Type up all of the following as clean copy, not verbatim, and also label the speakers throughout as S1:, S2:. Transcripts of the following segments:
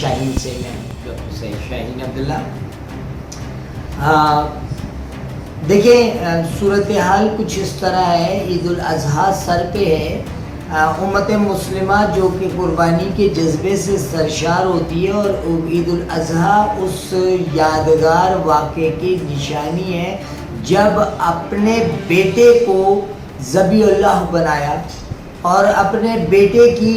S1: شاہین سے میں شاہین عبداللہ. دیکھیں صورتحال کچھ اس طرح ہے. عید الاضحیٰ سر پہ ہے. امت مسلمہ جو کہ قربانی کے جذبے سے سرشار ہوتی ہے اور عید الاضحیٰ اس یادگار واقعے کی نشانی ہے جب اپنے بیٹے کو ذبیح اللہ بنایا اور اپنے بیٹے کی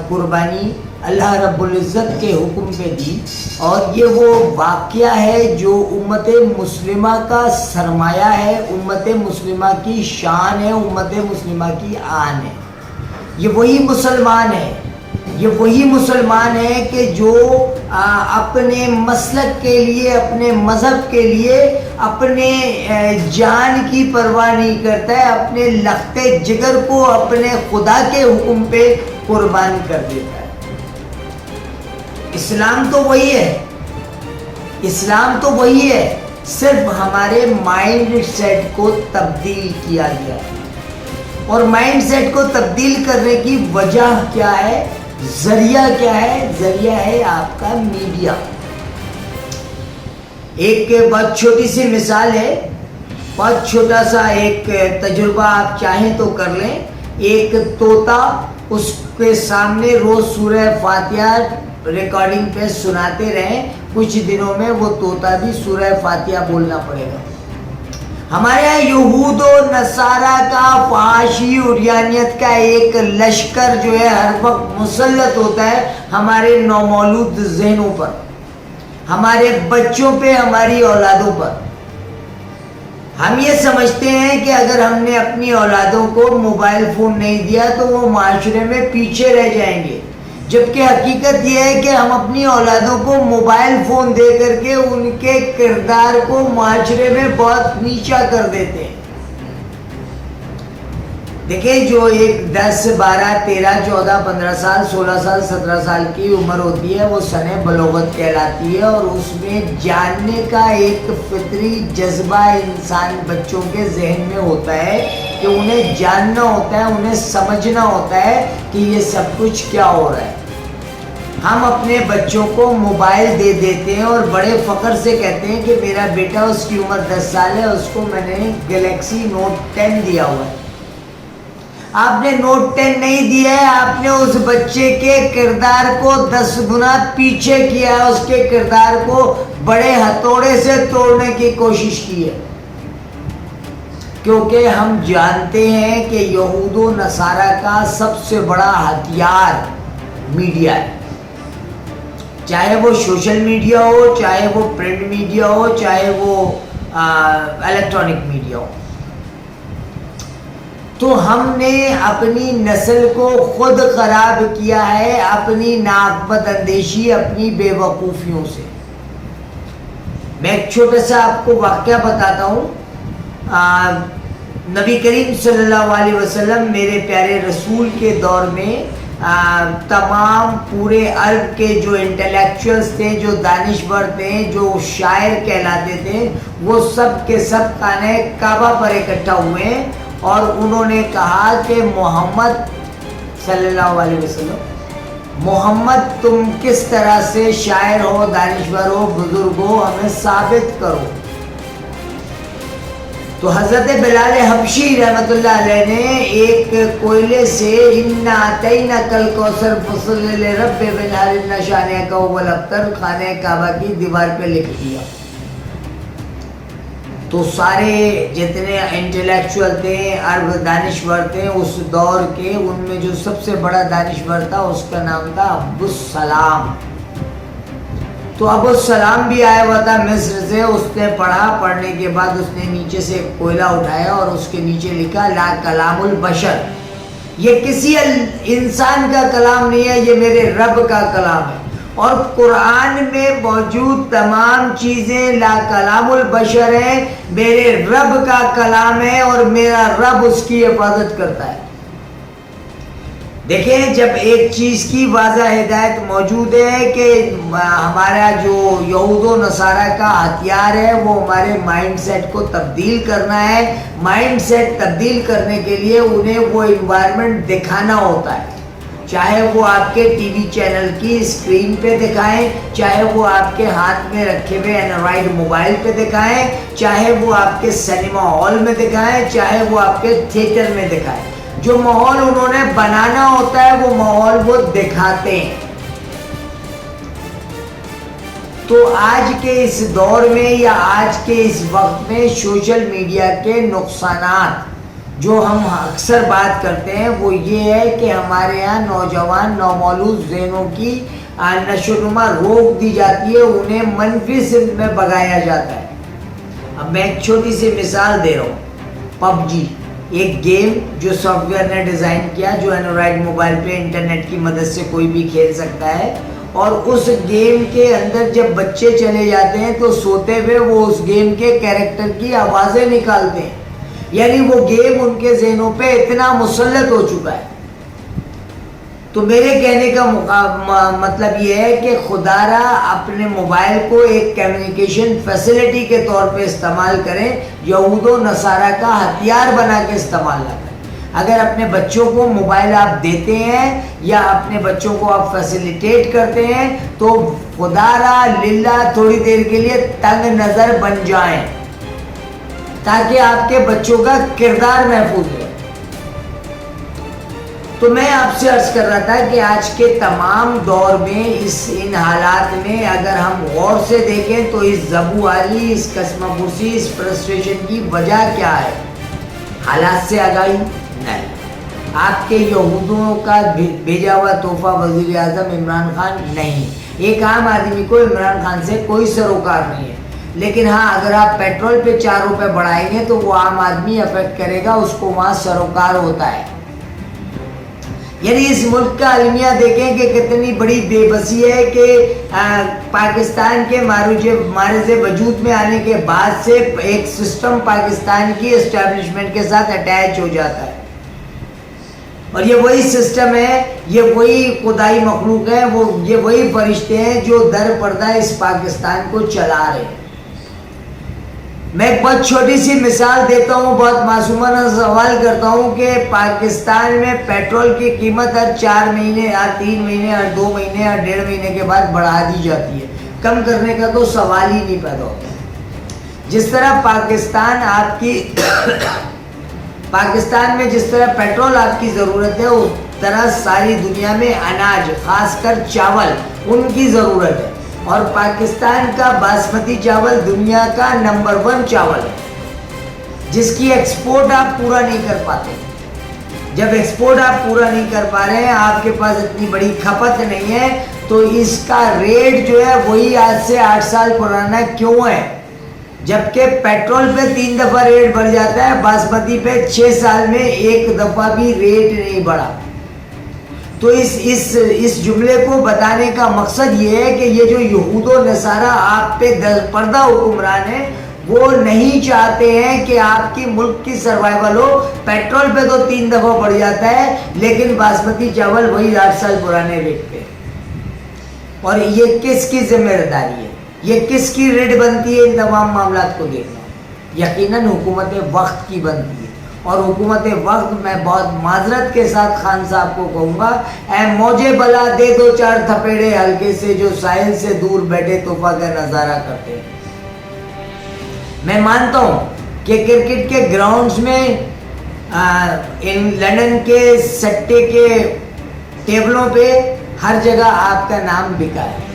S1: قربانی اللہ رب العزت کے حکم پہ دی. اور یہ وہ واقعہ ہے جو امت مسلمہ کا سرمایہ ہے, امت مسلمہ کی شان ہے, امت مسلمہ کی آن ہے. یہ وہی مسلمان ہے, یہ وہی مسلمان ہے کہ جو اپنے مسلک کے لیے, اپنے مذہب کے لیے اپنے جان کی پرواہ نہیں کرتا ہے, اپنے لخت جگر کو اپنے خدا کے حکم پہ قربان کر دیتا ہے. اسلام تو وہی ہے, اسلام تو وہی ہے, صرف ہمارے مائنڈ سیٹ کو تبدیل کیا گیا ہے. اور مائنڈ سیٹ کو تبدیل کرنے کی وجہ کیا ہے, ذریعہ کیا ہے؟ ذریعہ ہے آپ کا میڈیا. ایک بہت چھوٹی سی مثال ہے, بہت چھوٹا سا ایک تجربہ آپ چاہیں تو کر لیں. ایک طوطا, اس کے سامنے روز سورہ فاتحہ ریکارڈنگ پہ سناتے رہیں, کچھ دنوں میں وہ طوطا بھی سورہ فاتحہ بولنا پڑے گا. ہمارے یہاں یہود و نصارہ کا فحاشی عریانیت کا ایک لشکر جو ہے ہر وقت مسلط ہوتا ہے ہمارے نومولود ذہنوں پر, ہمارے بچوں پہ, ہماری اولادوں پر. ہم یہ سمجھتے ہیں کہ اگر ہم نے اپنی اولادوں کو موبائل فون نہیں دیا تو وہ معاشرے میں پیچھے رہ جائیں گے, جبکہ حقیقت یہ ہے کہ ہم اپنی اولادوں کو موبائل فون دے کر کے ان کے کردار کو معاشرے میں بہت نیچا کر دیتے ہیں. دیکھیں جو ایک 10 12 13 14 15 سال 16 سال 17 سال کی عمر ہوتی ہے وہ سن بلوغت کہلاتی ہے, اور اس میں جاننے کا ایک فطری جذبہ انسان بچوں کے ذہن میں ہوتا ہے کہ انہیں جاننا ہوتا ہے, انہیں سمجھنا ہوتا ہے کہ یہ سب کچھ کیا ہو رہا ہے. ہم اپنے بچوں کو موبائل دے دیتے ہیں اور بڑے فخر سے کہتے ہیں کہ میرا بیٹا, اس کی عمر 10 سال ہے, اس کو میں نے گلیکسی نوٹ 10 دیا ہوا ہے. آپ نے نوٹ 10 نہیں دیا ہے, آپ نے اس بچے کے کردار کو 10 گنا پیچھے کیا ہے, اس کے کردار کو بڑے ہتھوڑے سے توڑنے کی کوشش کی ہے. کیونکہ ہم جانتے ہیں کہ یہود و نصارہ کا سب سے بڑا ہتھیار میڈیا ہے, چاہے وہ سوشل میڈیا ہو, چاہے وہ پرنٹ میڈیا ہو, چاہے وہ الیکٹرانک میڈیا ہو. تو ہم نے اپنی نسل کو خود خراب کیا ہے اپنی ناقابل اندیشی, اپنی بے وقوفیوں سے. میں ایک چھوٹا سا آپ کو واقعہ بتاتا ہوں. نبی کریم صلی اللہ علیہ وسلم میرے پیارے رسول کے دور میں تمام پورے عرب کے جو انٹلیکچوئلز تھے, جو دانشور تھے, جو شاعر کہلاتے تھے, وہ سب کے سب خانہ کعبہ پر اکٹھا ہوئے ہیں, اور انہوں نے کہا کہ محمد صلی اللہ علیہ وسلم, محمد تم کس طرح سے شاعر ہو, دانشور ہو, بزرگ ہو, ہمیں ثابت کرو. تو حضرت بلال حبشی رحمت اللہ علیہ نے ایک کوئلے سے اِنَّا أَعْطَيْنَاكَ الْكَوْثَرَ فَصَلِّ لِرَبِّكَ وَانْحَرْ إِنَّ شَانِئَكَ هُوَ الْأَبْتَرُ خانہ کعبہ کی دیوار پہ لکھ دیا. تو سارے جتنے انٹلیکچوئل تھے, عرب دانشور تھے اس دور کے, ان میں جو سب سے بڑا دانشور تھا اس کا نام تھا عبدالسلام. تو عبدالسلام بھی آیا ہوا تھا مصر سے, اس نے پڑھا, پڑھنے کے بعد اس نے نیچے سے کوئلہ اٹھایا اور اس کے نیچے لکھا لا کلام البشر, یہ کسی انسان کا کلام نہیں ہے, یہ میرے رب کا کلام ہے. اور قرآن میں موجود تمام چیزیں لا کلام البشر ہیں, میرے رب کا کلام ہے, اور میرا رب اس کی حفاظت کرتا ہے. دیکھیں جب ایک چیز کی واضح ہدایت موجود ہے کہ ہمارا جو یہود و نصارہ کا ہتھیار ہے وہ ہمارے مائنڈ سیٹ کو تبدیل کرنا ہے, مائنڈ سیٹ تبدیل کرنے کے لیے انہیں وہ انوائرمنٹ دکھانا ہوتا ہے. چاہے وہ آپ کے ٹی وی چینل کی اسکرین پہ دکھائیں، چاہے وہ آپ کے ہاتھ میں رکھے ہوئے اینڈرائڈ موبائل پہ دکھائیں، چاہے وہ آپ کے سنیما ہال میں دکھائیں، چاہے وہ آپ کے تھیٹر میں دکھائیں، جو ماحول انہوں نے بنانا ہوتا ہے وہ ماحول وہ دکھاتے ہیں۔ تو آج کے اس دور میں یا آج کے اس وقت میں سوشل میڈیا کے نقصانات جو ہم اکثر بات کرتے ہیں وہ یہ ہے کہ ہمارے یہاں نوجوان نومولود ذہنوں کی نشو و نما روک دی جاتی ہے، انہیں منفی سمت میں بگایا جاتا ہے۔ اب میں ایک چھوٹی سی مثال دے رہا ہوں، پب جی ایک گیم جو سافٹ ویئر نے ڈیزائن کیا، جو اینڈرائڈ موبائل پہ انٹرنیٹ کی مدد سے کوئی بھی کھیل سکتا ہے، اور اس گیم کے اندر جب بچے چلے جاتے ہیں تو سوتے ہوئے وہ اس گیم کے کیریکٹر کی آوازیں نکالتے ہیں، یعنی وہ گیم ان کے ذہنوں پہ اتنا مسلط ہو چکا ہے۔ تو میرے کہنے کا مطلب یہ ہے کہ خدا را اپنے موبائل کو ایک کمیونیکیشن فیسلٹی کے طور پہ استعمال کریں، یہود و نصارہ کا ہتھیار بنا کے استعمال نہ کریں۔ اگر اپنے بچوں کو موبائل آپ دیتے ہیں یا اپنے بچوں کو آپ فیسیلیٹیٹ کرتے ہیں تو خدا را للہ تھوڑی دیر کے لیے تنگ نظر بن جائیں تاکہ آپ کے بچوں کا کردار محفوظ رہے۔ تو میں آپ سے عرض کر رہا تھا کہ آج کے تمام دور میں ان حالات میں اگر ہم غور سے دیکھیں تو اس زبواری، اس کسمہ پرسی، اس فرسٹریشن کی وجہ کیا ہے؟ حالات سے آگاہی نہیں، آپ کے یہودوں کا بھیجا ہوا تحفہ وزیر اعظم عمران خان نہیں۔ ایک عام آدمی کو عمران خان سے کوئی سروکار نہیں ہے، لیکن ہاں اگر آپ پیٹرول پہ 4 روپے بڑھائیں گے تو وہ عام آدمی افیکٹ کرے گا، اس کو وہاں سروکار ہوتا ہے۔ یعنی اس ملک کا المیہ دیکھیں کہ کتنی بڑی بے بسی ہے کہ پاکستان کے معرض وجود میں آنے کے بعد سے ایک سسٹم پاکستان کی اسٹیبلشمنٹ کے ساتھ اٹیچ ہو جاتا ہے، اور یہ وہی سسٹم ہے، یہ وہی خدائی مخلوق ہے، یہ وہی فرشتے ہیں جو در پردہ اس پاکستان کو چلا رہے ہیں۔ میں ایک بہت چھوٹی سی مثال دیتا ہوں، بہت معصومانہ سوال کرتا ہوں کہ پاکستان میں پیٹرول کی قیمت ہر 4 مہینے، ہر 3 مہینے، ہر 2 مہینے، ہر 1.5 مہینے کے بعد بڑھا دی جاتی ہے، کم کرنے کا تو سوال ہی نہیں پیدا ہوتا۔ جس طرح پاکستان میں جس طرح پیٹرول آپ کی ضرورت ہے، اس طرح ساری دنیا میں اناج، خاص کر چاول، ان کی ضرورت ہے، اور پاکستان کا باسمتی چاول دنیا کا نمبر 1 چاول ہے، جس کی ایکسپورٹ آپ پورا نہیں کر پاتے۔ جب ایکسپورٹ آپ پورا نہیں کر پا رہے ہیں، آپ کے پاس اتنی بڑی کھپت نہیں ہے، تو اس کا ریٹ جو ہے وہی آج سے 8 سال پرانا کیوں ہے؟ جبکہ پیٹرول پہ 3 دفعہ ریٹ بڑھ جاتا ہے، باسمتی پہ 6 سال میں 1 دفعہ بھی ریٹ نہیں بڑھا۔ تو اس جملے کو بتانے کا مقصد یہ ہے کہ یہ جو یہود و نصارہ آپ پہ پردہ حکمران ہیں، وہ نہیں چاہتے ہیں کہ آپ کی ملک کی سروائیول ہو۔ پیٹرول پہ تو 3 دفعہ بڑھ جاتا ہے، لیکن باسمتی چاول وہی 8 سال پرانے ریٹ پہ۔ اور یہ کس کی ذمہ داری ہے؟ یہ کس کی ریٹ بنتی ہے ان تمام معاملات کو دیکھنا؟ یقیناً حکومت وقت کی بنتی ہے، اور حکومت وقت میں بہت معذرت کے ساتھ خان صاحب کو کہوں گا، اے موجے بلا دے 2-4 تھپیڑے ہلکے سے، جو ساحل سے دور بیٹھے تحفہ کا نظارہ کرتے ہیں۔ میں مانتا ہوں کہ کرکٹ کے گراؤنڈز میں لندن کے سٹے کے ٹیبلوں پہ ہر جگہ آپ کا نام بکا ہے،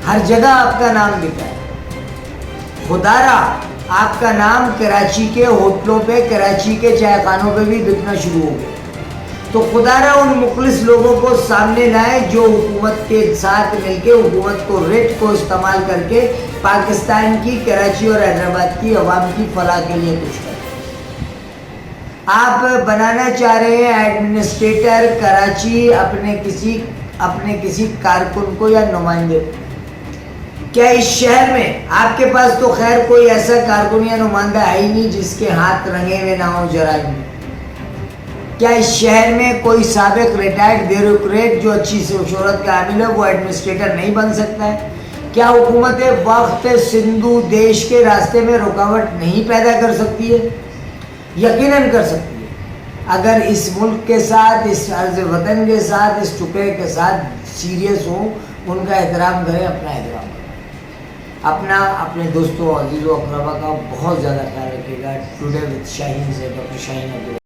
S1: ہر جگہ آپ کا نام بکا ہے۔ خدا را آپ کا نام کراچی کے ہوٹلوں پہ، کراچی کے چائے خانوں پہ بھی بکنا شروع ہو گیا۔ تو خدا را ان مخلص لوگوں کو سامنے لائیں جو حکومت کے ساتھ مل کے، حکومت کو ریٹ کو استعمال کر کے پاکستان کی، کراچی اور حیدرآباد کی عوام کی فلاح کے لیے کچھ کریں۔ آپ بنانا چاہ رہے ہیں ایڈمنسٹریٹر کراچی اپنے کسی کارکن کو یا نمائندے کو؟ کیا اس شہر میں آپ کے پاس تو خیر کوئی ایسا کارکن یا نمائندہ ہے ہی نہیں جس کے ہاتھ رنگے ہوئے نہ ہوں جرائم میں؟ کیا اس شہر میں کوئی سابق ریٹائرڈ بیوروکریٹ جو اچھی شہرت کا عامل ہے وہ ایڈمنسٹریٹر نہیں بن سکتا ہے؟ کیا حکومت وقت سندھو دیش کے راستے میں رکاوٹ نہیں پیدا کر سکتی ہے؟ یقیناً کر سکتی ہے، اگر اس ملک کے ساتھ، اس عرض وطن کے ساتھ، اس ٹکڑے کے ساتھ سیریس ہوں، ان کا احترام کریں، اپنا احترام کریں، اپنے دوستوں عزیزوں اقربا کا بہت زیادہ خیال رکھیے گا. ٹوڈے وتھ شاہین سے ڈاکٹر شاہین عبد